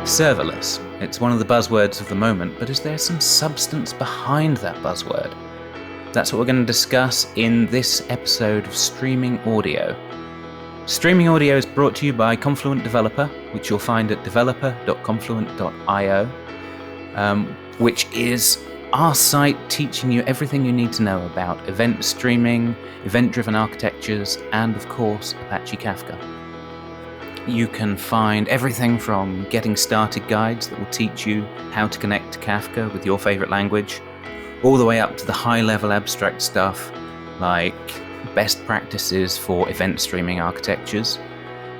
Serverless. It's one of the buzzwords of the moment, but is there some substance behind that buzzword? That's what we're going to discuss in this episode of Streaming Audio. Streaming Audio is brought to you by Confluent Developer, which you'll find at developer.confluent.io, which is our site teaching you everything you need to know about event streaming, event-driven architectures, and of course, Apache Kafka. You can find everything from getting started guides that will teach you how to connect to Kafka with your favorite language, all the way up to the high-level abstract stuff like best practices for event streaming architectures,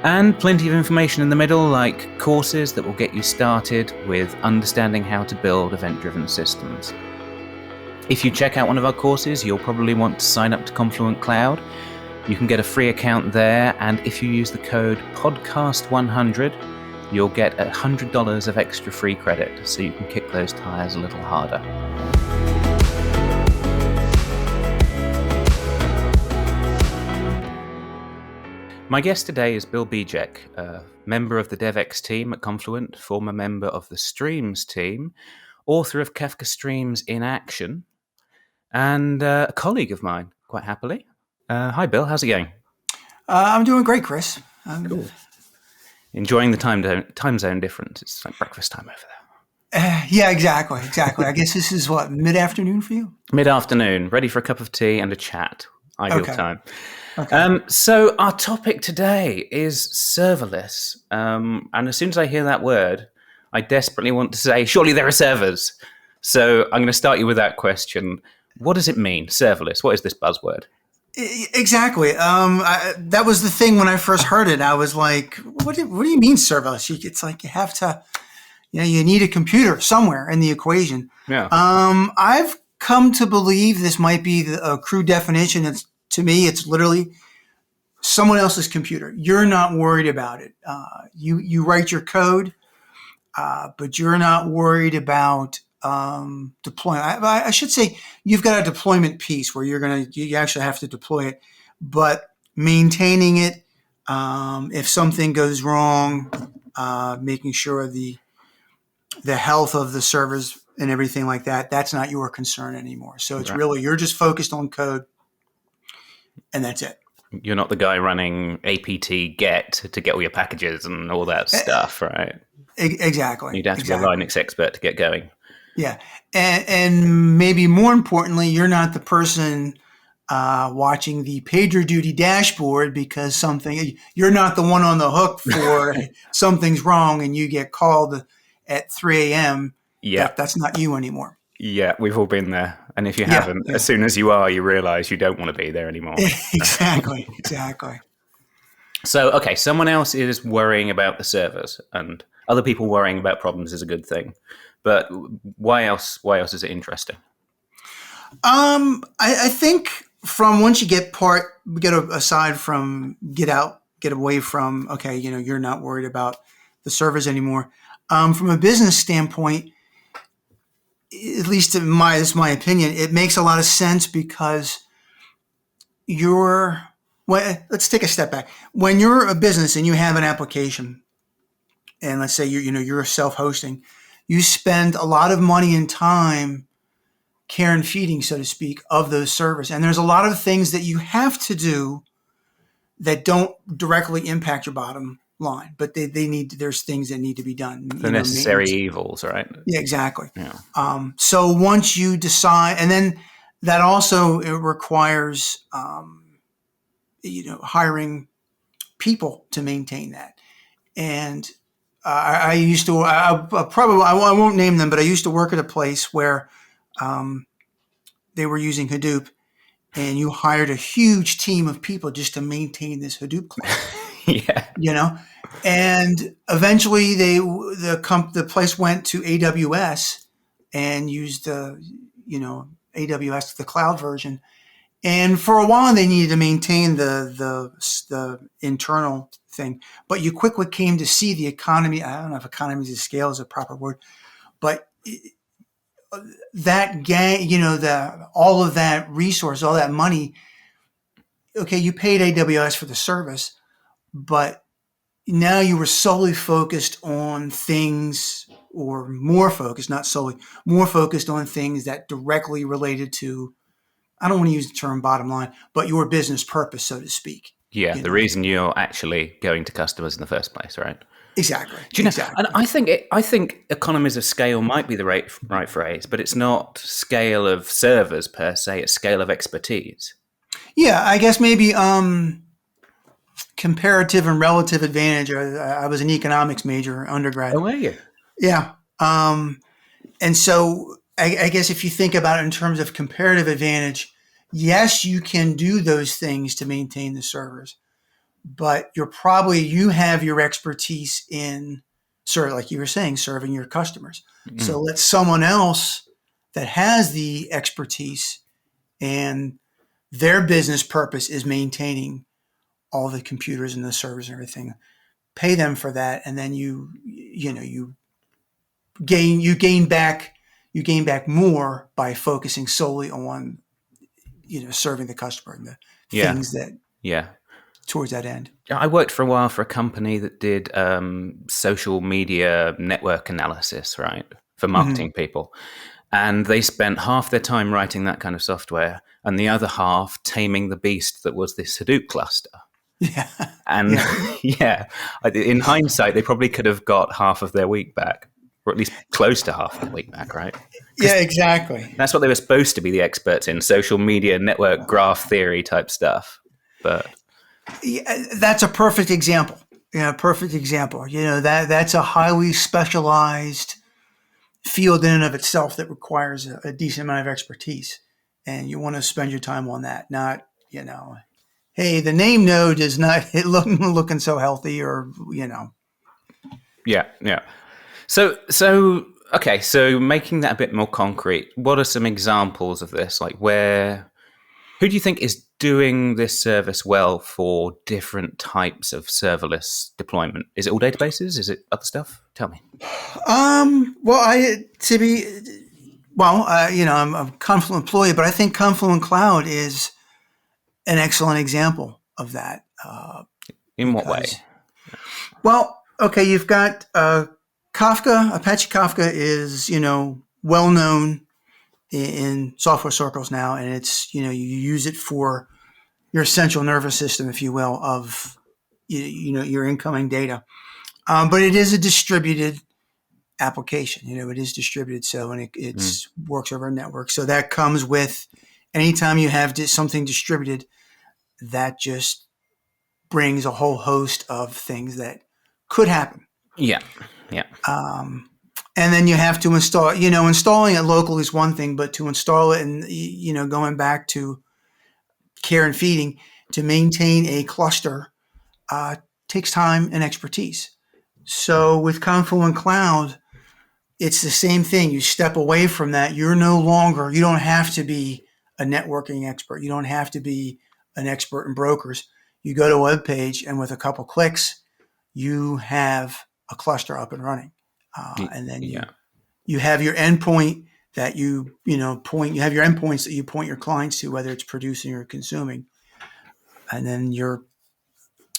and plenty of information in the middle like courses that will get you started with understanding how to build event-driven systems. If you check out one of our courses, you'll probably want to sign up to Confluent Cloud. You can get a free account there, and if you use the code podcast100, you'll get $100 of extra free credit, so you can kick those tires a little harder. My guest today is Bill Bejeck, a member of the DevX team at Confluent, former member of the Streams team, author of Kafka Streams in Action, and a colleague of mine, quite happily. Hi, Bill. How's it going? I'm doing great, Chris. Cool. Enjoying the time zone difference. It's like breakfast time over there. Yeah, exactly. I guess this is what, mid-afternoon for you? Mid-afternoon, ready for a cup of tea and a chat. Ideal time. Okay. So our topic today is serverless. And as soon as I hear that word, I desperately want to say, surely there are servers. So I'm going to start you with that question. What does it mean, serverless? What is this buzzword? Exactly. That was the thing when I first heard it. I was like, what do you mean serverless? It's like you have to, you need a computer somewhere in the equation. Yeah. I've come to believe this might be a crude definition. To me, it's literally someone else's computer. You're not worried about it. You write your code, but you're not worried about deployment. I should say you've got a deployment piece where you actually have to deploy it, but maintaining it, if something goes wrong, making sure the health of the servers and everything like that, that's not your concern anymore. So it's really, you're just focused on code and that's it. You're not the guy running apt get to get all your packages and all that stuff, right? Exactly. You'd have to be a Linux expert to get going. Yeah. And maybe more importantly, you're not the person watching the PagerDuty dashboard because you're not the one on the hook for something's wrong and you get called at 3 a.m. Yeah. That's not you anymore. Yeah, we've all been there. And if you haven't, as soon as you are, you realize you don't want to be there anymore. Exactly. So, okay, someone else is worrying about the servers and other people worrying about problems is a good thing. But why else is it interesting? I think from once you get away from, okay, you're not worried about the servers anymore. From a business standpoint, at least this is my opinion, it makes a lot of sense because let's take a step back. When you're a business and you have an application, and let's say you're self-hosting, you spend a lot of money and time care and feeding, so to speak, of those servers. And there's a lot of things that you have to do that don't directly impact your bottom line, but there's things that need to be done. The necessary evils, right? Yeah, exactly. Yeah. So once you decide, and then that also requires, hiring people to maintain that. And I used to, I won't name them, but I used to work at a place where they were using Hadoop, and you hired a huge team of people just to maintain this Hadoop cluster. Yeah. And eventually the place went to AWS and used AWS, the cloud version. And for a while they needed to maintain the internal thing, but you quickly came to see the economy. I don't know if economies of scale is a proper word, but that all of that resource, all that money. Okay, you paid AWS for the service, but now you were solely focused on things, or more focused, not solely, more focused on things that directly related to, I don't want to use the term bottom line, but your business purpose, so to speak. Yeah, the reason you're actually going to customers in the first place, right? Exactly. Do you know? Exactly. And I think economies of scale might be the right phrase, but it's not scale of servers per se. It's scale of expertise. Yeah, I guess maybe comparative and relative advantage. I was an economics major undergrad. Oh, were you? Yeah. And so I guess if you think about it in terms of comparative advantage, yes, you can do those things to maintain the servers, but you have your expertise in, like you were saying, serving your customers. So let someone else that has the expertise and their business purpose is maintaining all the computers and the servers and everything, pay them for that, and then you gain back more by focusing solely on serving the customer and the things that towards that end. I worked for a while for a company that did social media network analysis, right, for marketing people. And they spent half their time writing that kind of software and the other half taming the beast that was this Hadoop cluster. Yeah. And in hindsight, they probably could have got half of their week back, or at least close to half their week back, right? Yeah, exactly. That's what they were supposed to be the experts in, social media network graph theory type stuff. But that's a perfect example. Perfect example. That's a highly specialized field in and of itself that requires a decent amount of expertise. And you want to spend your time on that, not, hey, the name node is not looking so healthy, or. Yeah. So okay, so making that a bit more concrete, what are some examples of this? Like who do you think is doing this service well for different types of serverless deployment? Is it all databases? Is it other stuff? Tell me. I'm a Confluent employee, but I think Confluent Cloud is an excellent example of that. In what way? Well, okay, you've got Kafka. Apache Kafka is, well known in software circles now, and it's, you use it for your central nervous system, if you will, of your incoming data. But it is a distributed application. It is distributed, so, and it works over a network. So that comes with, anytime you have something distributed, that just brings a whole host of things that could happen. Yeah. And then you have to install, installing it locally is one thing, but to install it and, going back to care and feeding, to maintain a cluster takes time and expertise. So with Confluent Cloud, it's the same thing. You step away from that. You don't have to be a networking expert. You don't have to be an expert in brokers. You go to a web page, and with a couple clicks, you have a cluster up and running. And then you have your endpoint that you have your endpoints that you point your clients to, whether it's producing or consuming. And then you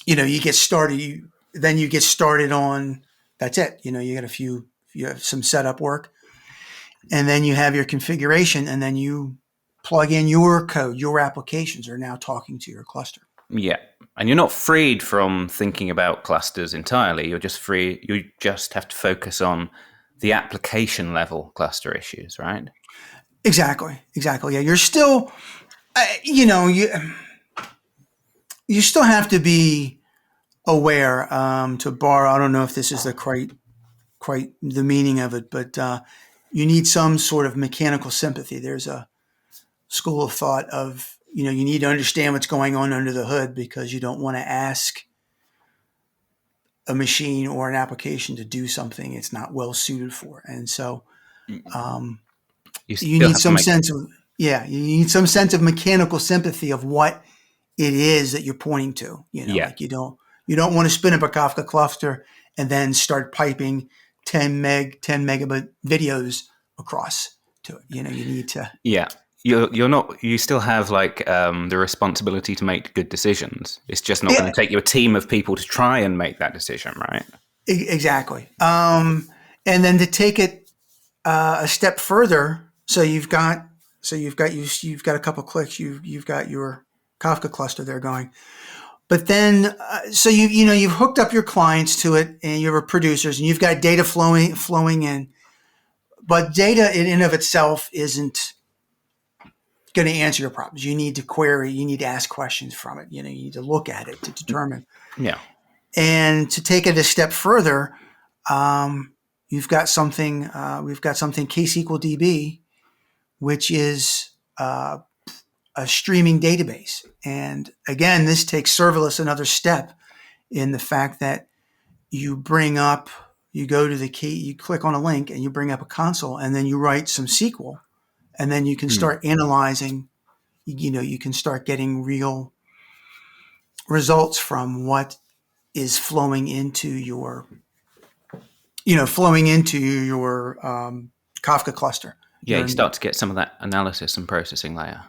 get started. Then you get started on, that's it. You have some setup work, and then you have your configuration, and then you plug in your code. Your applications are now talking to your cluster. Yeah. And you're not freed from thinking about clusters entirely. You're just free. You just have to focus on the application level cluster issues, right? Exactly. Yeah. You're still, you still have to be aware, to borrow, I don't know if this is the quite the meaning of it, but you need some sort of mechanical sympathy. There's a school of thought of, you need to understand what's going on under the hood, because you don't want to ask a machine or an application to do something it's not well suited for. And so you need some sense of mechanical sympathy of what it is that you're pointing to. Like you don't want to spin up a Kafka cluster and then start piping 10 megabit videos across to it. You need to. Yeah. you're not. You still have like the responsibility to make good decisions. It's just not Yeah, going to take you a team of people to try and make that decision, right? exactly. And then to take it a step further, you've got a couple clicks. You've got your Kafka cluster there going. But then, you've hooked up your clients to it, and you're producers, and you've got data flowing in. But data in and of itself isn't going to answer your problems. You need to query, you need to ask questions from it. You need to look at it to determine. Yeah. And to take it a step further, you've got something. We've got something ksqlDB, which is a streaming database. And again, this takes serverless another step in the fact that you go to the key, you click on a link, and you bring up a console, and then you write some SQL, and then you can start analyzing. You can start getting real results from what is flowing into your Kafka cluster. Yeah, you start to get some of that analysis and processing layer.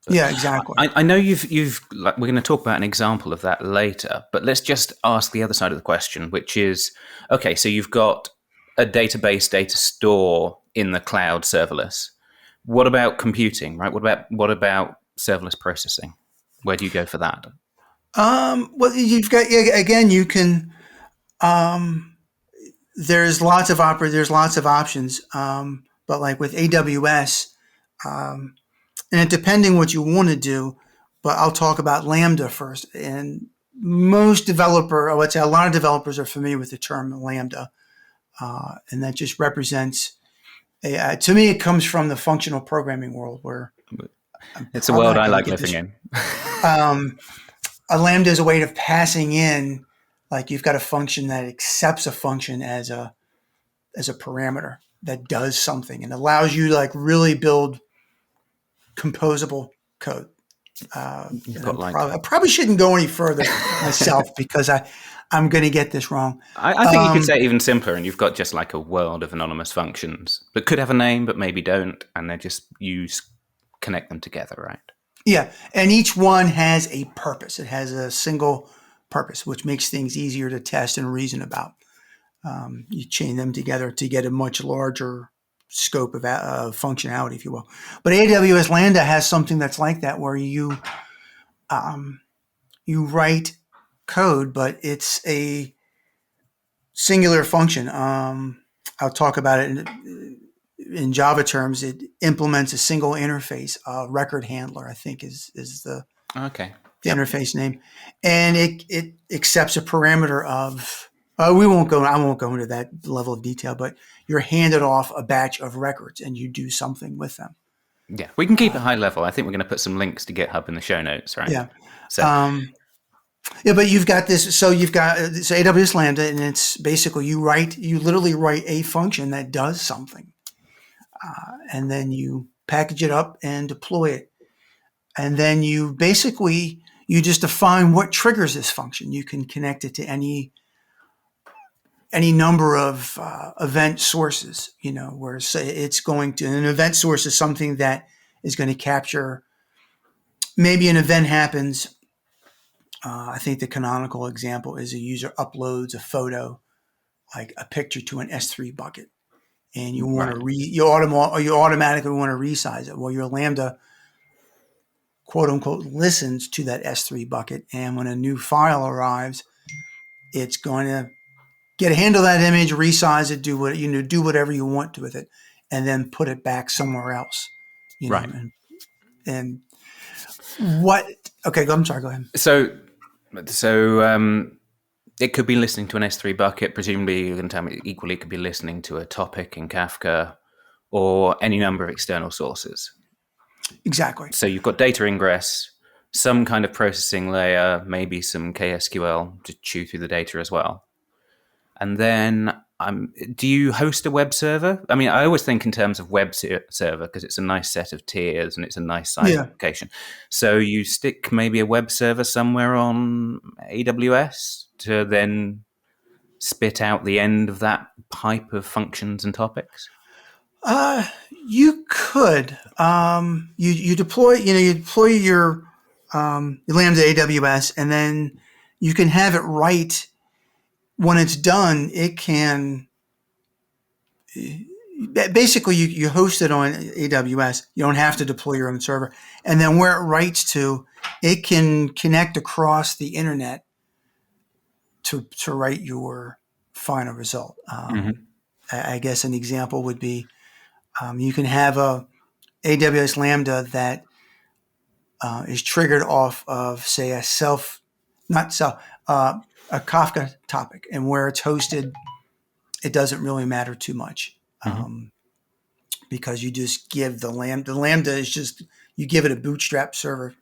But yeah, exactly. I know you've like, we're going to talk about an example of that later, but let's just ask the other side of the question, which is, okay, so you've got a database data store in the cloud serverless. What about computing, right? What about serverless processing? Where do you go for that? Well, you've got, again, you can. There's lots of options, but like with AWS, and depending what you want to do, but I'll talk about Lambda first. And I would say a lot of developers are familiar with the term Lambda, and that just represents. To me, it comes from the functional programming world, where it's a world I like living in. A Lambda is a way of passing in, like you've got a function that accepts a function as a parameter that does something and allows you to like really build composable code. I probably shouldn't go any further myself because I'm going to get this wrong. I think you could say it even simpler, and you've got just like a world of anonymous functions that could have a name but maybe don't, and they just connect them together, right? Yeah, and each one has a purpose. It has a single purpose, which makes things easier to test and reason about. You chain them together to get a much larger scope of functionality, if you will. But AWS Lambda has something that's like that, where you write code, but it's a singular function. I'll talk about it in Java terms. It implements a single interface. Record handler, I think, is the interface name, and it accepts a parameter of. I won't go into that level of detail, but you're handed off a batch of records, and you do something with them. Yeah, we can keep it high level. I think we're going to put some links to GitHub in the show notes, right? Yeah. So. But you've got this. So you've got AWS Lambda, and it's basically you literally write a function that does something, and then you package it up and deploy it, and then you just define what triggers this function. You can connect it to any number of event sources, where it's going to, an event source is something that is going to capture, maybe an event happens. I think the canonical example is a user uploads a photo, like a picture, to an S3 bucket, and you want to you automatically want to resize it. Well, your Lambda, quote unquote, listens to that S3 bucket, and when a new file arrives, it's going to handle that image, resize it, do whatever you want with it, and then put it back somewhere else. Right. And what? Okay, I'm sorry. Go ahead. So it could be listening to an S3 bucket. Presumably, you're going to tell me equally it could be listening to a topic in Kafka or any number of external sources. Exactly. So you've got data ingress, some kind of processing layer, maybe some ksql to chew through the data as well. And then, do you host a web server? I mean, I always think in terms of web server because it's a nice set of tiers and it's a nice size application. So you stick maybe a web server somewhere on AWS to then spit out the end of that pipe of functions and topics? You could. You deploy. You deploy your Lambda AWS, and then you can have it write. When it's done, it can basically you host it on AWS. You don't have to deploy your own server, and then where it writes to, it can connect across the internet to write your final result. I guess an example would be you can have a AWS Lambda that is triggered off of, say, a Kafka topic, and where it's hosted, it doesn't really matter too much because you just give the Lambda. The Lambda is just, you give it a bootstrap server.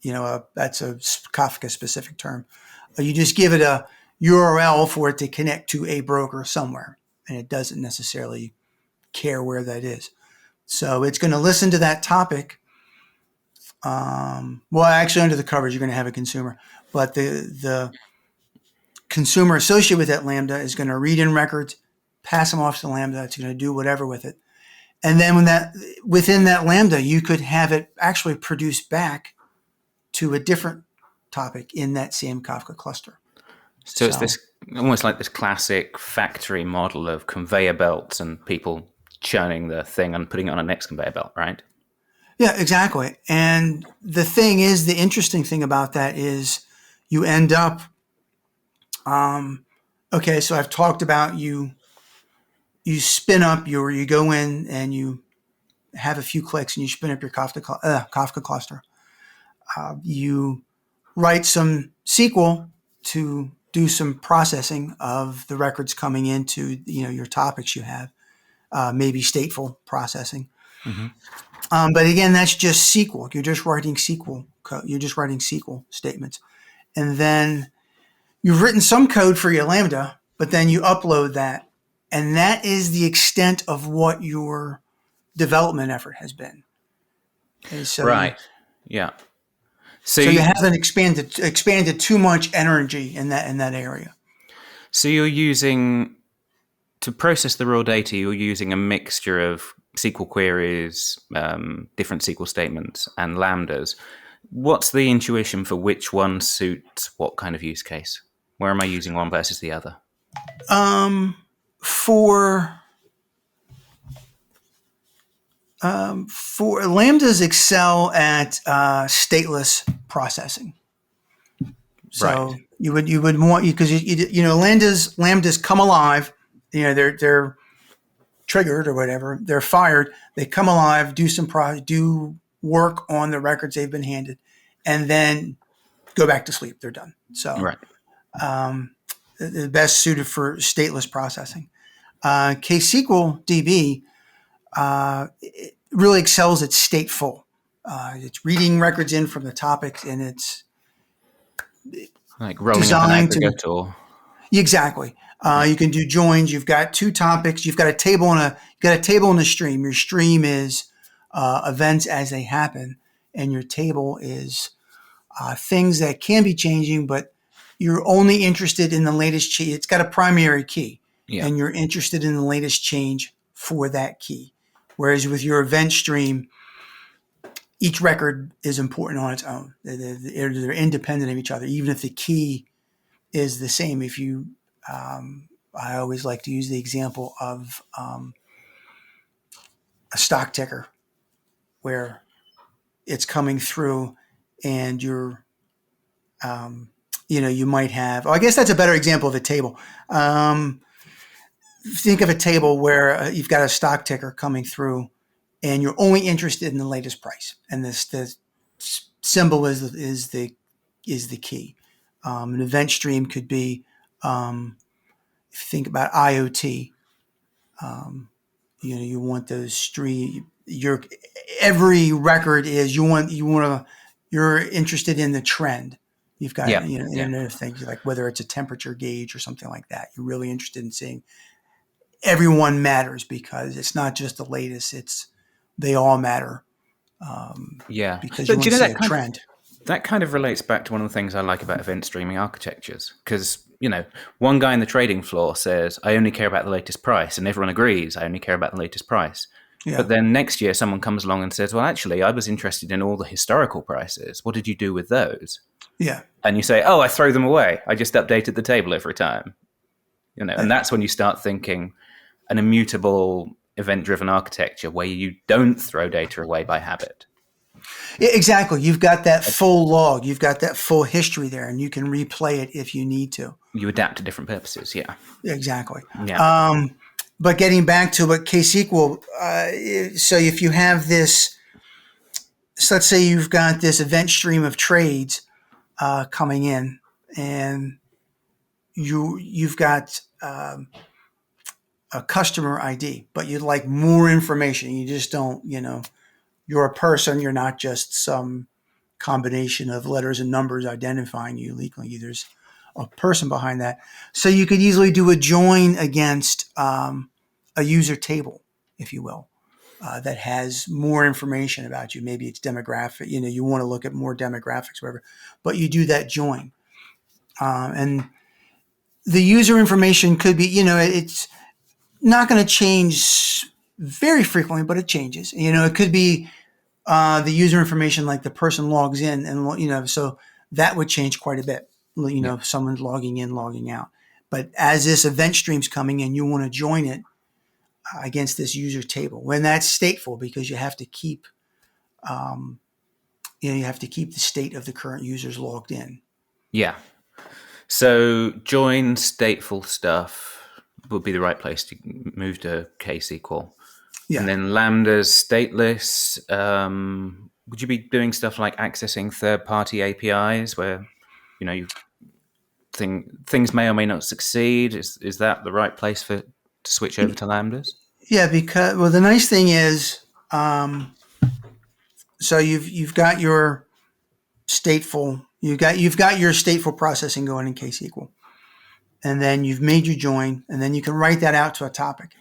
That's a Kafka specific term. You just give it a URL for it to connect to a broker somewhere, and it doesn't necessarily care where that is. So it's going to listen to that topic. Well, actually, under the covers, you're going to have a consumer, but the consumer associated with that Lambda is going to read in records, pass them off to Lambda. It's going to do whatever with it. And then within that Lambda, you could have it actually produce back to a different topic in that same Kafka cluster. So it's this almost like this classic factory model of conveyor belts and people churning the thing and putting it on a next conveyor belt, right? Yeah, exactly. And the thing is, the interesting thing about that is you end up, okay, so I've talked about you spin up you go in and you have a few clicks and you spin up your Kafka cluster. You write some SQL to do some processing of the records coming into your topics you have, maybe stateful processing. But again, that's just SQL. You're just writing SQL code. You're just writing SQL statements, and then you've written some code for your Lambda, but then you upload that, and that is the extent of what your development effort has been. Okay, so right. Yeah. So you haven't expanded too much energy in that area. So you're using, to process the raw data, you're using a mixture of SQL queries, different SQL statements, and Lambdas. What's the intuition for which one suits what kind of use case? Where am I using one versus the other? For Lambdas excel at stateless processing. So right. you would want because Lambdas come alive. They're triggered or whatever. They're fired. They come alive, do work on the records they've been handed, and then go back to sleep. They're done. So right. The best suited for stateless processing. ksqlDB it really excels at stateful. It's reading records in from the topics, and it's like rolling up an aggregate or exactly. You can do joins. You've got two topics. You've got a table and a stream. Your stream is events as they happen, and your table is things that can be changing, but you're only interested in the latest change. It's got a primary key, and you're interested in the latest change for that key. Whereas with your event stream, each record is important on its own. They're independent of each other, even if the key is the same. If you I always like to use the example of a stock ticker where it's coming through and you're, you might have, I guess that's a better example of a table. Think of a table where you've got a stock ticker coming through and you're only interested in the latest price. And the symbol is the key. An event stream could be, if you think about IoT, you want those stream. Every record is you're interested in the trend. You've got Internet of Things, like whether it's a temperature gauge or something like that. You're really interested in seeing everyone matters because it's not just the latest. They all matter. Because you want to see a trend. That kind of relates back to one of the things I like about event streaming architectures, because one guy in the trading floor says, I only care about the latest price, and everyone agrees, I only care about the latest price. Yeah. But then next year, someone comes along and says, well, actually, I was interested in all the historical prices. What did you do with those? Yeah. And you say, oh, I throw them away. I just updated the table every time. And that's when you start thinking an immutable event-driven architecture where you don't throw data away by habit. Yeah, exactly. You've got that full log. You've got that full history there, and you can replay it if you need to. You adapt to different purposes, yeah. Exactly. Yeah. But getting back to what ksql, so if you have this, so let's say you've got this event stream of trades coming in, and you've got a customer ID, but you'd like more information. You just don't, you're a person. You're not just some combination of letters and numbers identifying you legally. There's a person behind that. So you could easily do a join against a user table, if you will, that has more information about you. Maybe it's demographic. You want to look at more demographics, whatever. But you do that join, and the user information could be, it's not going to change very frequently, but it changes. It could be the user information, like the person logs in, and so that would change quite a bit. If someone's logging in, logging out. But as this event stream's coming in, you want to join it against this user table. When that's stateful, because you have to keep, the state of the current users logged in. Yeah. So join stateful stuff would be the right place to move to ksql. Yeah. And then Lambda's stateless. Would you be doing stuff like accessing third-party APIs where, things may or may not succeed? Is that the right place to switch over to Lambdas? Yeah, because the nice thing is, so you've got your stateful, you've got your stateful processing going in ksql, and then you've made your join, and then you can write that out to a topic,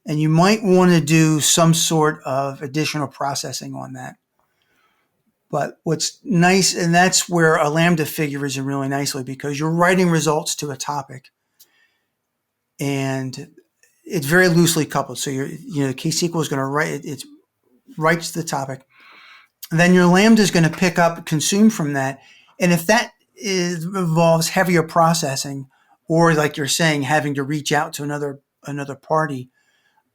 and you might want to do some sort of additional processing on that. But what's nice, and that's where a Lambda figures in really nicely, because you're writing results to a topic, and it's very loosely coupled. So ksql is going to write it writes the topic, and then your Lambda is going to pick up, consume from that, and if that involves heavier processing, or like you're saying, having to reach out to another party,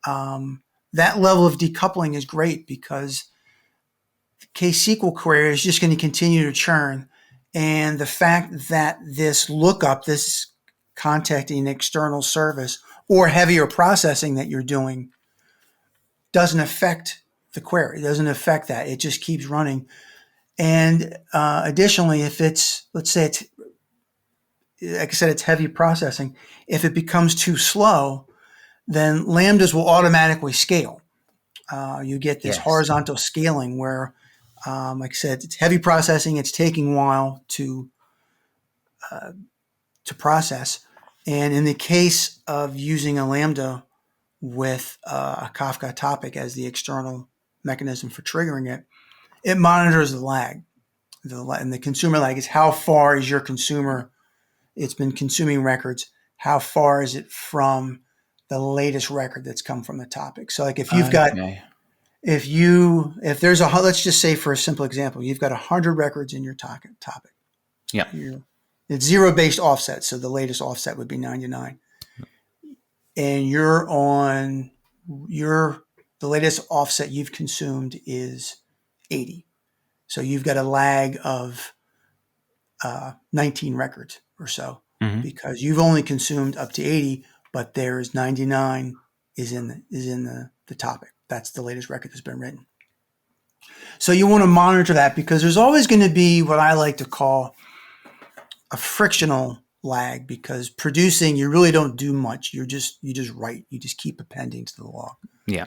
that level of decoupling is great, because ksql query is just going to continue to churn, and the fact that this lookup, this contacting an external service or heavier processing that you're doing, doesn't affect the query. It doesn't affect that. It just keeps running. And additionally, if it's, let's say it's, like I said, it's heavy processing. If it becomes too slow, then Lambdas will automatically scale. You get this horizontal scaling where, like I said, it's heavy processing. It's taking a while to process. And in the case of using a Lambda with a Kafka topic as the external mechanism for triggering it, it monitors the lag. And the consumer lag is how far is your consumer, it's been consuming records, how far is it from the latest record that's come from the topic. So like if you've got, if there's let's just say for a simple example, you've got 100 records in your topic. Yeah. It's zero-based offset, so the latest offset would be 99. And the latest offset you've consumed is 80. So you've got a lag of 19 records or so, because you've only consumed up to 80, but there's 99 is in the topic. That's the latest record that's been written. So you want to monitor that, because there's always going to be what I like to call a frictional lag, because producing, you really don't do much. You just write. You just keep appending to the log. Yeah.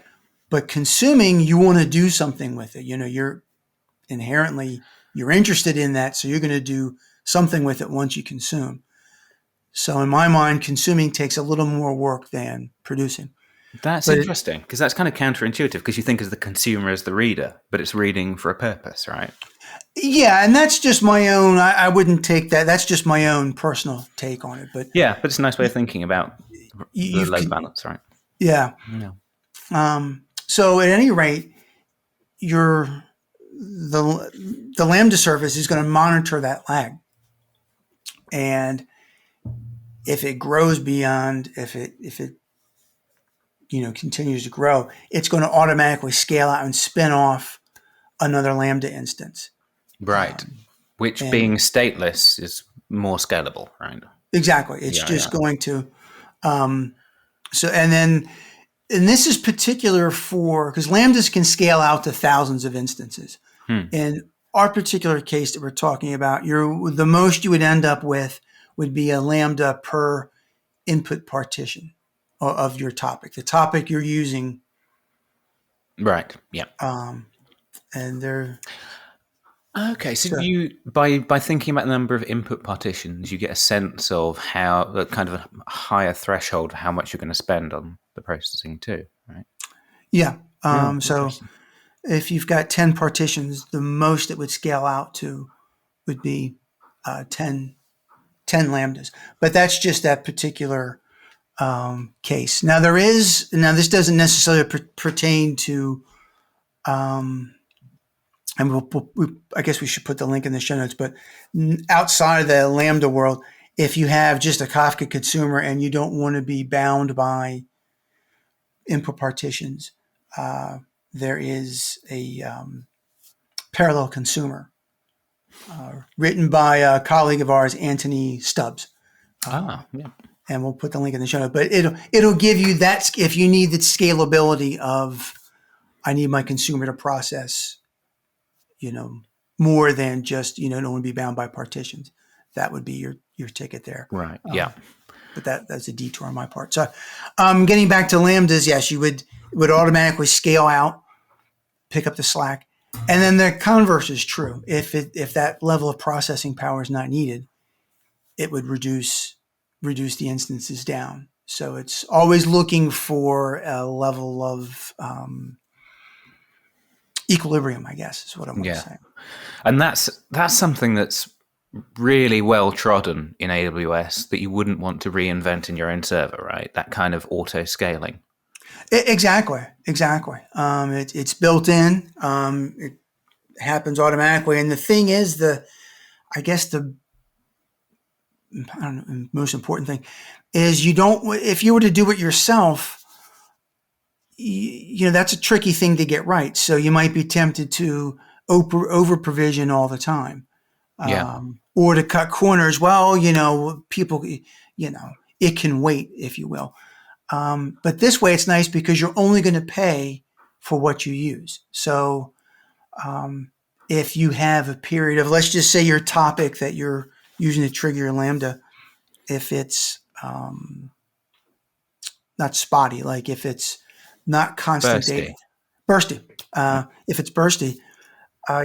But consuming, you want to do something with it. You're inherently interested in that, so you're going to do something with it once you consume. So in my mind, consuming takes a little more work than producing. That's But interesting, because that's kind of counterintuitive, because you think of the consumer as the reader, but it's reading for a purpose, right? yeah, and that's just my own. I wouldn't take that. That's just my own personal take on it. But Yeah, but it's a nice way of thinking about the you've load balance, right? yeah. Yeah. So at any rate, your the Lambda service is going to monitor that lag, and if it grows beyond, if it continues to grow, it's going to automatically scale out and spin off another Lambda instance. Right. Which, And being stateless, is more scalable, right? exactly, it's just going to. So and this is particular for because Lambdas can scale out to thousands of instances. In our particular case that we're talking about, the most you would end up with would be a Lambda per input partition of your topic, the topic you're using. Right. Yeah. And they're Okay, so you by thinking about the number of input partitions, you get a sense of how kind of a higher threshold for how much you're going to spend on the processing too, right? yeah. Yeah, So if you've got 10 partitions, the most it would scale out to would be 10 lambdas. But that's just that particular case. Now this doesn't necessarily pertain to, and I guess we should put the link in the show notes, but outside of the Lambda world, if you have just a Kafka consumer and you don't want to be bound by input partitions, there is a parallel consumer written by a colleague of ours, Anthony Stubbs. Yeah. And we'll put the link in the show notes. But it'll give you that if you need the scalability of, I need my consumer to process, more than just, don't want to be bound by partitions. That would be your ticket there. Right. Yeah. But that's a detour on my part. So getting back to Lambdas, yes, you would automatically scale out, pick up the slack. And then the converse is true. If that level of processing power is not needed, it would reduce the instances down. So it's always looking for a level of equilibrium, I guess, is what I'm going to say. And that's something that's really well trodden in AWS that you wouldn't want to reinvent in your own server, right? That kind of auto scaling. Exactly. It's built in. It happens automatically. And the thing is, the most important thing is if you were to do it yourself, that's a tricky thing to get right. So you might be tempted to over provision all the time. Or to cut corners. Well, people, it can wait, if you will. But this way it's nice because you're only going to pay for what you use. So if you have a period of, let's just say your topic that you're using to trigger your Lambda, if it's not spotty, like if it's not constant data, bursty. If it's bursty,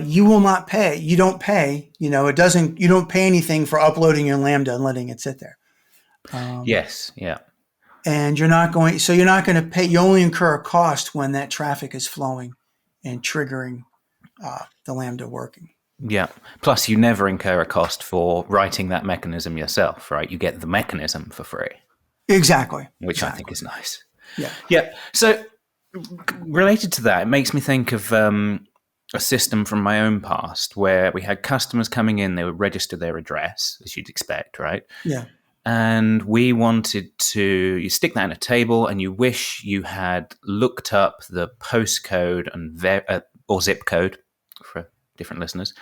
you will not pay. You don't pay. You don't pay anything for uploading your Lambda and letting it sit there. Yes. Yeah. And you're not going to pay. You only incur a cost when that traffic is flowing and triggering the Lambda working. Yeah. Plus, you never incur a cost for writing that mechanism yourself, right? You get the mechanism for free. Exactly. Which I think is nice. Yeah. Yeah. So related to that, it makes me think of a system from my own past where we had customers coming in, they would register their address, as you'd expect, right? Yeah. And we wanted you stick that in a table and you wish you had looked up the postcode or zip code for different listeners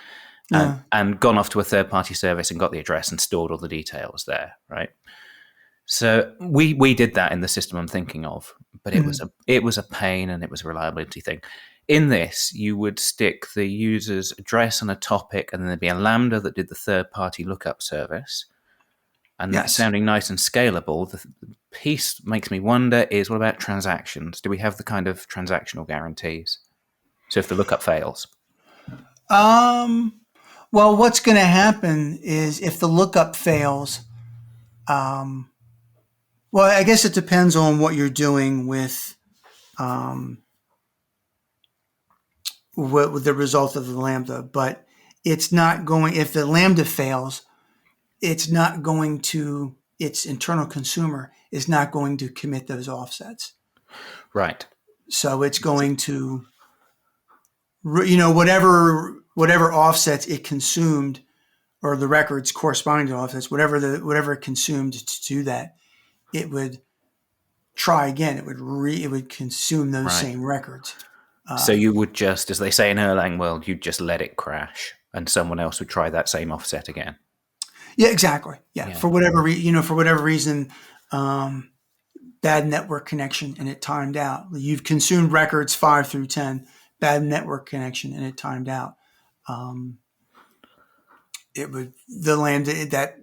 and gone off to a third-party service and got the address and stored all the details there, right? So we did that in the system I'm thinking of, but it was a pain and it was a reliability thing. In this, you would stick the user's address on a topic and then there'd be a Lambda that did the third-party lookup service. And that's sounding nice and scalable. The piece makes me wonder is, what about transactions? Do we have the kind of transactional guarantees? So if the lookup fails? Well, what's going to happen is if the lookup fails, well, I guess it depends on what you're doing with with the result of the Lambda, but it's not going, if the Lambda fails, it's not going to, its internal consumer is not going to commit those offsets. Right. So it's going to, whatever offsets it consumed, or the records corresponding to offsets, whatever it consumed to do that, it would try again. It would consume those same records. So you would just, as they say in Erlang world, you'd just let it crash, and someone else would try that same offset again. Yeah, exactly. Yeah. For whatever reason, bad network connection and it timed out. You've consumed records 5 through 10, bad network connection and it timed out. It would, the Lambda that,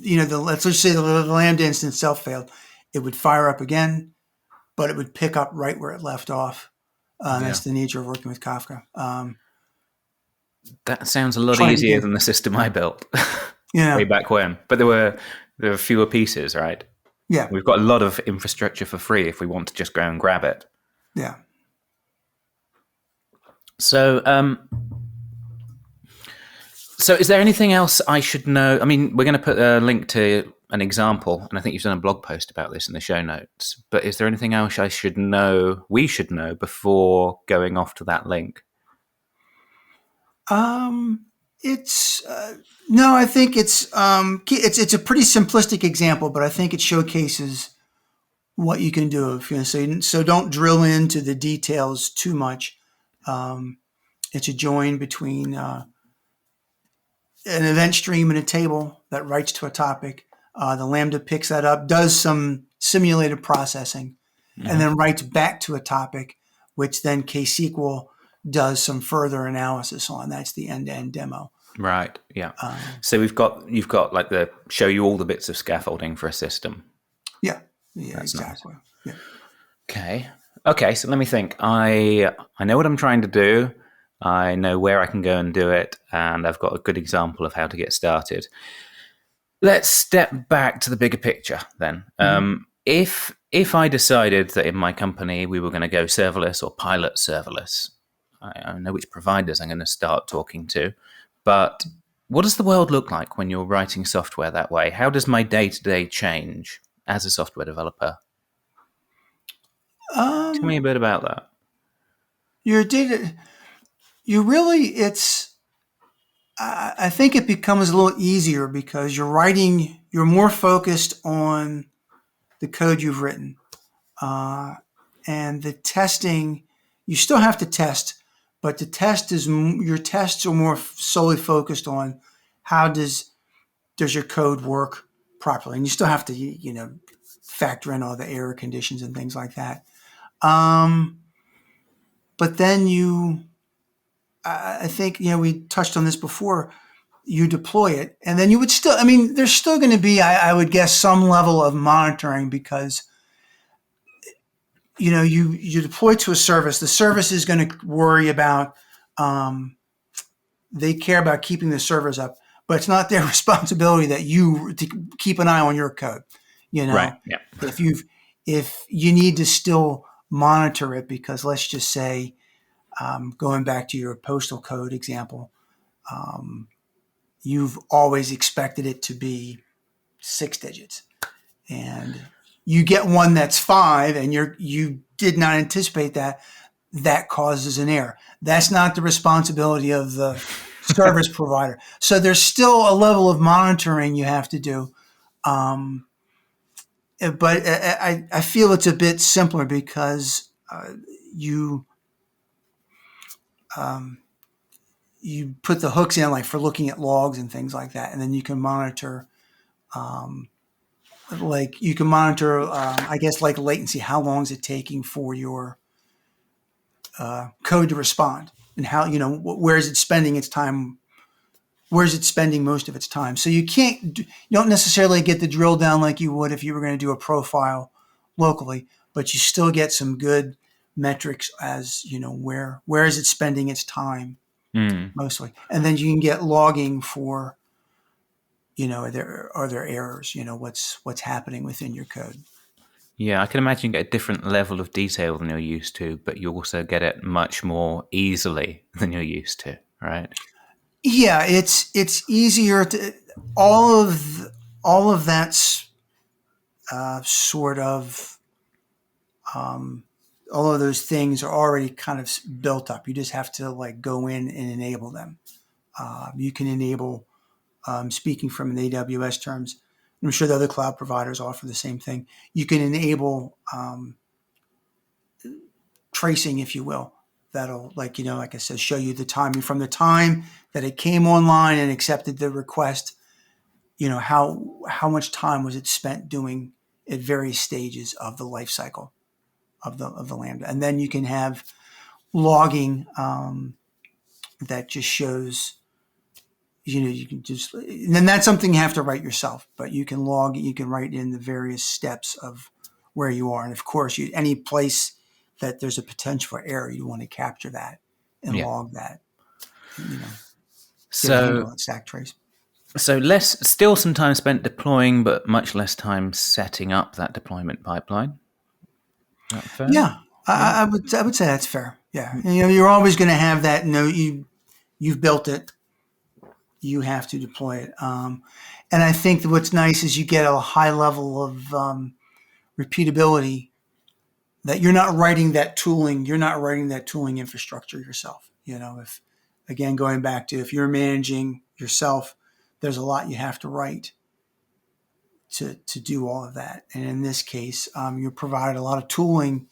let's just say the Lambda instance itself failed. It would fire up again, but it would pick up right where it left off. That's the nature of working with Kafka. That sounds a lot easier than the system I built way back when. But there were fewer pieces, right? Yeah. We've got a lot of infrastructure for free if we want to just go and grab it. Yeah. So, so is there anything else I should know? I mean, we're going to put a link to an example, and I think you've done a blog post about this in the show notes. But is there anything else we should know before going off to that link? It's no, I think it's a pretty simplistic example, but I think it showcases what you can do. So don't drill into the details too much. It's a join between an event stream and a table that writes to a topic. The Lambda picks that up, does some simulated processing, and then writes back to a topic, which then ksql does some further analysis on. That's the end-to-end demo. Right. Yeah. So you've got like the show you all the bits of scaffolding for a system. Yeah. Yeah. That's exactly. Nice. Yeah. Okay. So let me think. I know what I'm trying to do. I know where I can go and do it, and I've got a good example of how to get started. Let's step back to the bigger picture then. If I decided that in my company we were going to go serverless or pilot serverless, I know which providers I'm going to start talking to, but what does the world look like when you're writing software that way? How does my day-to-day change as a software developer? Tell me a bit about that. Your data, I think it becomes a little easier because you're more focused on the code you've written. And the testing, you still have to test, but your tests are more solely focused on how does your code work properly. And you still have to, factor in all the error conditions and things like that. But then I think, we touched on this before, you deploy it and then you would still, there's still going to be, I would guess, some level of monitoring because, you deploy to a service. The service is going to worry about, they care about keeping the servers up, but it's not their responsibility to keep an eye on your code. Right. Yeah. If you need to still monitor it, because let's just say, going back to your postal code example, you've always expected it to be 6 digits, and you get one that's 5, and you did not anticipate that causes an error. That's not the responsibility of the service provider. So there's still a level of monitoring you have to do. But I feel it's a bit simpler because you put the hooks in, like for looking at logs and things like that, and then you can monitor, I guess, like latency. How long is it taking for your code to respond, and how where is it spending its time? Where is it spending most of its time? So you don't necessarily get the drill down like you would if you were going to do a profile locally, but you still get some good metrics as where is it spending its time mostly, and then you can get logging for are there errors, what's happening within your code. Yeah, I can imagine you get a different level of detail than you're used to, but you also get it much more easily than you're used to, right? Yeah, it's easier to all of all of that's sort of all of those things are already kind of built up. You just have to like go in and enable them. You can enable, speaking from an AWS terms, I'm sure the other cloud providers offer the same thing. You can enable tracing, if you will. That'll, like, like I said, show you the timing from the time that it came online and accepted the request. How much time was it spent doing at various stages of the life cycle of the Lambda, and then you can have logging that just shows. You can just, and then that's something you have to write yourself, but you can log, you can write in the various steps of where you are. And of course, any place that there's a potential for error, you want to capture that and Yeah. log that, get a So, handle on stack trace. so still some time spent deploying, but much less time setting up that deployment pipeline. Is that fair? Yeah, I would say that's fair. Yeah. And, you're always going to have that note. You've built it. You have to deploy it. And I think that what's nice is you get a high level of repeatability, that you're not writing that tooling infrastructure yourself. If, again, going back to, if you're managing yourself, there's a lot you have to write to do all of that. And in this case, you provide a lot of tooling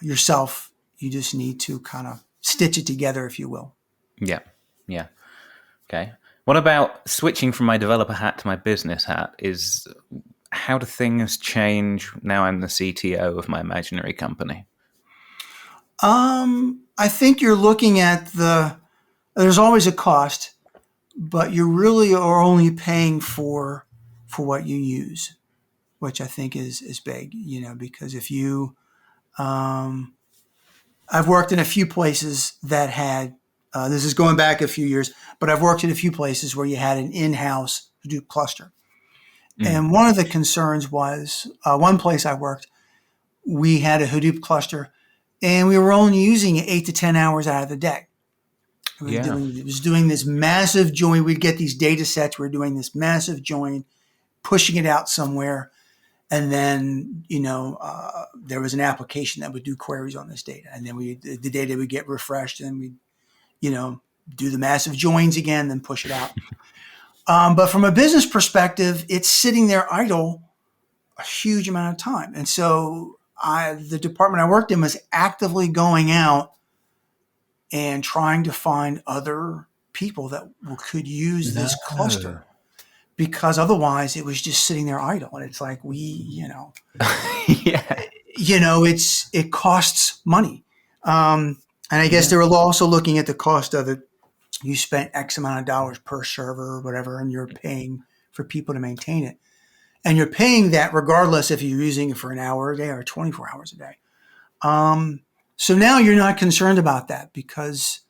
yourself. You just need to kind of stitch it together, if you will. Yeah. Yeah. Okay. What about switching from my developer hat to my business hat? How do things change now I'm the CTO of my imaginary company? I think you're looking at there's always a cost, but you really are only paying for what you use, which I think is big, because if you, I've worked in a few places that had, this is going back a few years, but I've worked in a few places where you had an in-house Hadoop cluster. And one of the concerns was, one place I worked, we had a Hadoop cluster and we were only using it 8 to 10 hours out of the day. It was doing this massive join. We'd get these data sets. We're doing this massive join, pushing it out somewhere. And then, there was an application that would do queries on this data. And then the data would get refreshed and we'd, do the massive joins again, then push it out. But from a business perspective, it's sitting there idle a huge amount of time. And so the department I worked in was actively going out and trying to find other people that could use this cluster, because otherwise it was just sitting there idle. And it's like, yeah. It costs money. And I guess they were also looking at the cost of it. You spent X amount of dollars per server or whatever, and you're paying for people to maintain it. And you're paying that regardless if you're using it for an hour a day or 24 hours a day. So now you're not concerned about that because,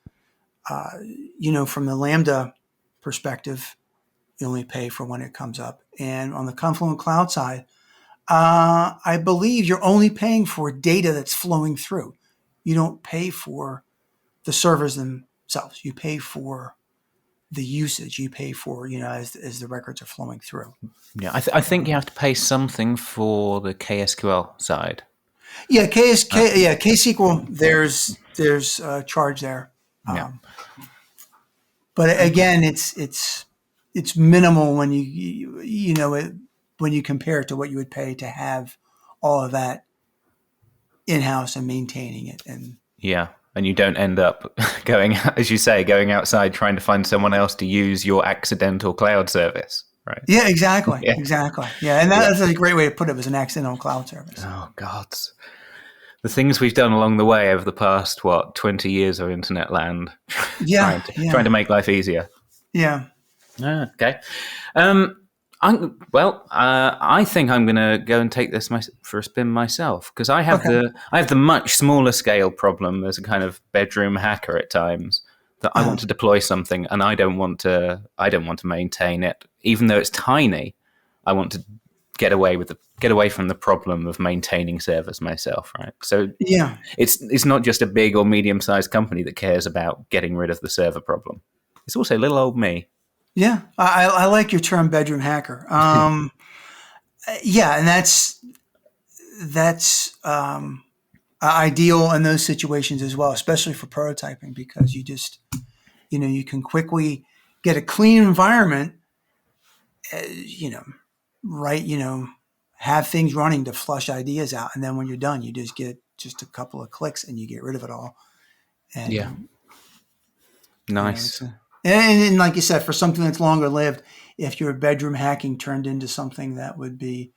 from the Lambda perspective, you only pay for when it comes up. And on the Confluent Cloud side, I believe you're only paying for data that's flowing through. You don't pay for the servers themselves. You pay for the usage. You pay for, as the records are flowing through. Yeah, I think you have to pay something for the KSQL side. Yeah, ksql. There's a charge there. But again, it's minimal when when you compare it to what you would pay to have all of that in-house and maintaining it. And you don't end up going outside trying to find someone else to use your accidental cloud service, right? Yeah, exactly. Exactly. Yeah, and that's a great way to put it, was an accidental cloud service. Oh, God. The things we've done along the way over the past, 20 years of internet land, trying to make life easier. Yeah. Okay. I think I'm going to go and take this for a spin myself, because I have the much smaller scale problem as a kind of bedroom hacker at times, that I want to deploy something and I don't want to maintain it, even though it's tiny. I want to get away from the problem of maintaining servers myself, right? So Yeah. it's not just a big or medium-sized company that cares about getting rid of the server problem. It's also little old me. Yeah. I like your term bedroom hacker. Yeah. And that's ideal in those situations as well, especially for prototyping, because you just, you can quickly get a clean environment, right, have things running to flush ideas out. And then when you're done, you just get just a couple of clicks and you get rid of it all. And, Yeah. Nice. And like you said, for something that's longer lived, if your bedroom hacking turned into something that would be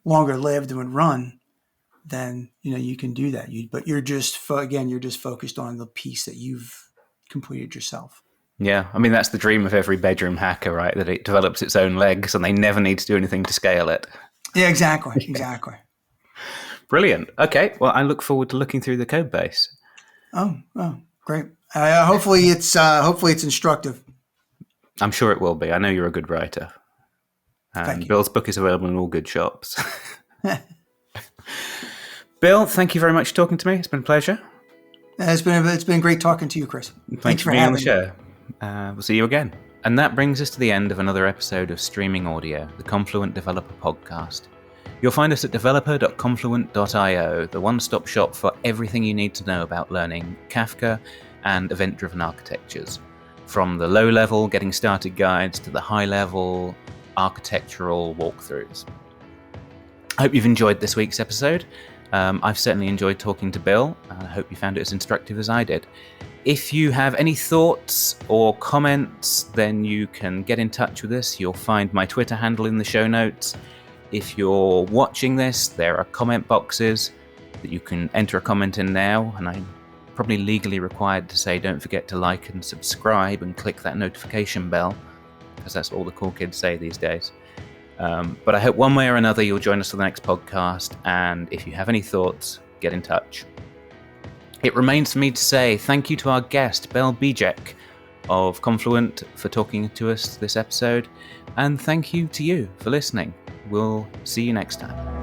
longer lived and would run, then, you can do that. But you're just focused on the piece that you've completed yourself. Yeah, I mean, that's the dream of every bedroom hacker, right? That it develops its own legs and they never need to do anything to scale it. Yeah, exactly. Brilliant. Okay, well, I look forward to looking through the code base. Oh, great. Hopefully it's instructive. I'm sure it will be. I know you're a good writer. Thank you. Bill's book is available in all good shops. Bill, thank you very much for talking to me. It's been a pleasure. It's been great talking to you, Chris. Thanks for being on the show. We'll see you again. And that brings us to the end of another episode of Streaming Audio, the Confluent Developer Podcast. You'll find us at developer.confluent.io, the one-stop shop for everything you need to know about learning Kafka and event-driven architectures, from the low-level getting started guides to the high-level architectural walkthroughs. I hope you've enjoyed this week's episode. I've certainly enjoyed talking to Bill, and I hope you found it as instructive as I did. If you have any thoughts or comments, then you can get in touch with us. You'll find my Twitter handle in the show notes. If you're watching this, there are comment boxes that you can enter a comment in now, and I'm probably legally required to say don't forget to like and subscribe and click that notification bell, because that's all the cool kids say these days. But I hope one way or another you'll join us for the next podcast, and if you have any thoughts, get in touch. It remains for me to say thank you to our guest, Bejeck of Confluent, for talking to us this episode, and thank you to you for listening. We'll see you next time.